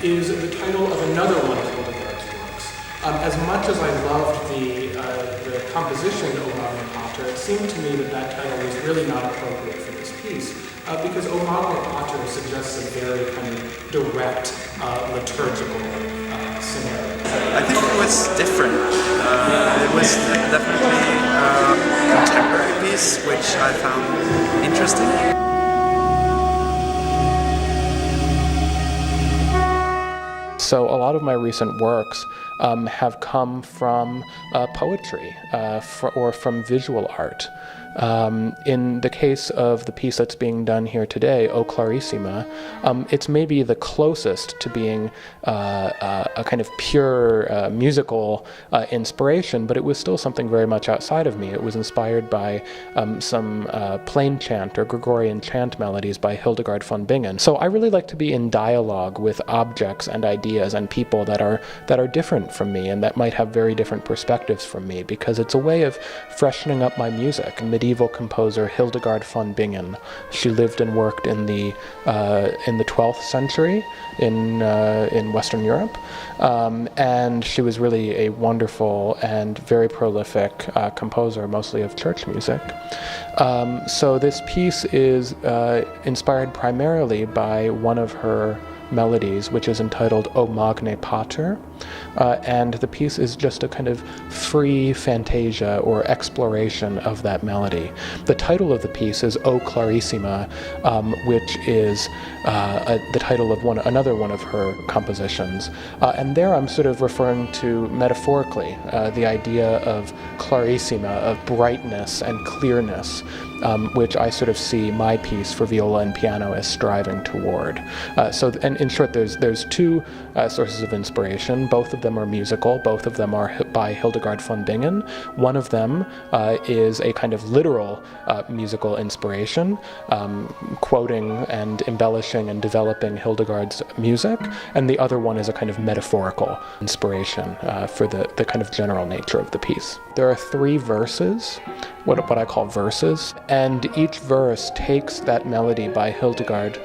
is the title of another one of Hildegard's works. As much as I loved the composition O Magne Pater, it seemed to me that that title was really not appropriate for this piece, because O Magne Pater suggests a very kind of direct liturgical scenario. I think it was different. It was definitely a contemporary piece, which I found interesting. So a lot of my recent works have come from poetry or from visual art. In the case of the piece that's being done here today, O Clarissima, it's maybe the closest to being a kind of pure musical inspiration, but it was still something very much outside of me. It was inspired by some plain chant or Gregorian chant melodies by Hildegard von Bingen. So I really like to be in dialogue with objects and ideas and people that are different from me and that might have very different perspectives from me, because it's a way of freshening up my music. Medieval composer Hildegard von Bingen. She lived and worked in the 12th century in Western Europe, and she was really a wonderful and very prolific composer, mostly of church music. So this piece is inspired primarily by one of her melodies, which is entitled O Magne Pater, and the piece is just a kind of free fantasia or exploration of that melody. The title of the piece is O Clarissima, which is the title of another one of her compositions, and there I'm sort of referring to metaphorically the idea of clarissima, of brightness and clearness, which I sort of see my piece for viola and piano as striving toward. And in short, there's two sources of inspiration. Both of them are musical. Both of them are by Hildegard von Bingen. One of them is a kind of literal musical inspiration, quoting and embellishing and developing Hildegard's music, and the other one is a kind of metaphorical inspiration for the kind of general nature of the piece. There are 3 verses, what I call verses, and each verse takes that melody by Hildegard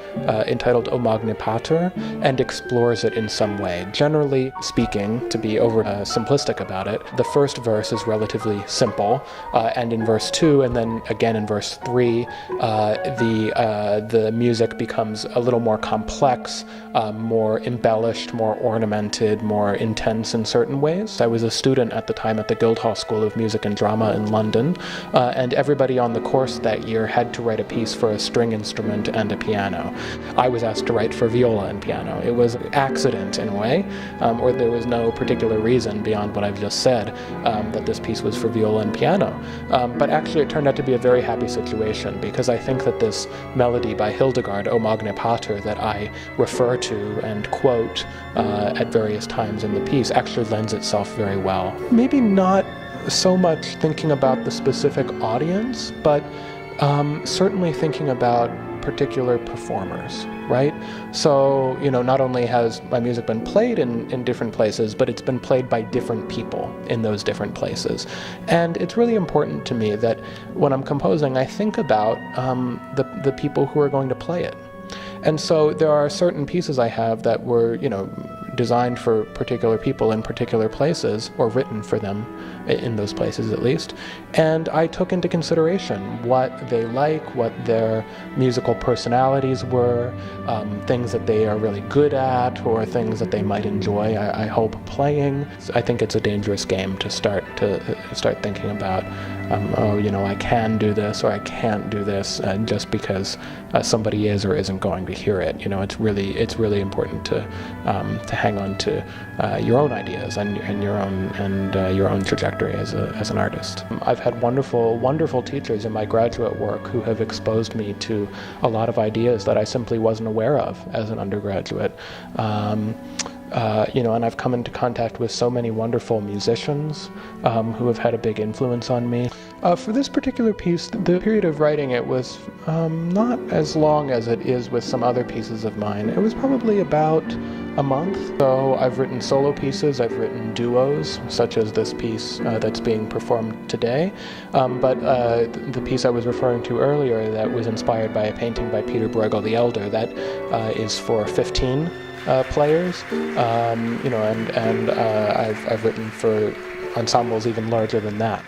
entitled O Magne Pater and explores it in some way. Generally speaking, to be over simplistic about it, the first verse is relatively simple, and in verse 2 and then again in verse 3 the music becomes a little more complex, more embellished, more ornamented, more intense in certain ways. I was a student at the time at the Guildhall School of Music and Drama in London, and everybody on the course that year had to write a piece for a string instrument and a piano. I was asked to write for viola and piano. It was an accident in a way, or there was no particular reason beyond what I've just said that this piece was for viola and piano. But actually it turned out to be a very happy situation, because I think that this melody by Hildegard, O Magne Pater, that I refer to and quote at various times in the piece actually lends itself very well. Maybe not so much thinking about the specific audience, but certainly thinking about particular performers, right? So, not only has my music been played in different places, but it's been played by different people in those different places. And it's really important to me that when I'm composing, I think about the people who are going to play it. And so there are certain pieces I have that were, designed for particular people in particular places, or written for them in those places at least. And I took into consideration what they like, what their musical personalities were, things that they are really good at, or things that they might enjoy, I hope, playing. I think it's a dangerous game to start thinking about, I can do this or I can't do this just because somebody is or isn't going to hear it. It's really important to hang on to your own ideas and your own trajectory as an artist. I've had wonderful teachers in my graduate work who have exposed me to a lot of ideas that I simply wasn't aware of as an undergraduate. And I've come into contact with so many wonderful musicians who have had a big influence on me. For this particular piece, the period of writing it was not as long as it is with some other pieces of mine. It was probably about a month. So I've written solo pieces, I've written duos, such as this piece that's being performed today. But the piece I was referring to earlier that was inspired by a painting by Peter Bruegel the Elder, that is for 15 players, and I've written for ensembles even larger than that.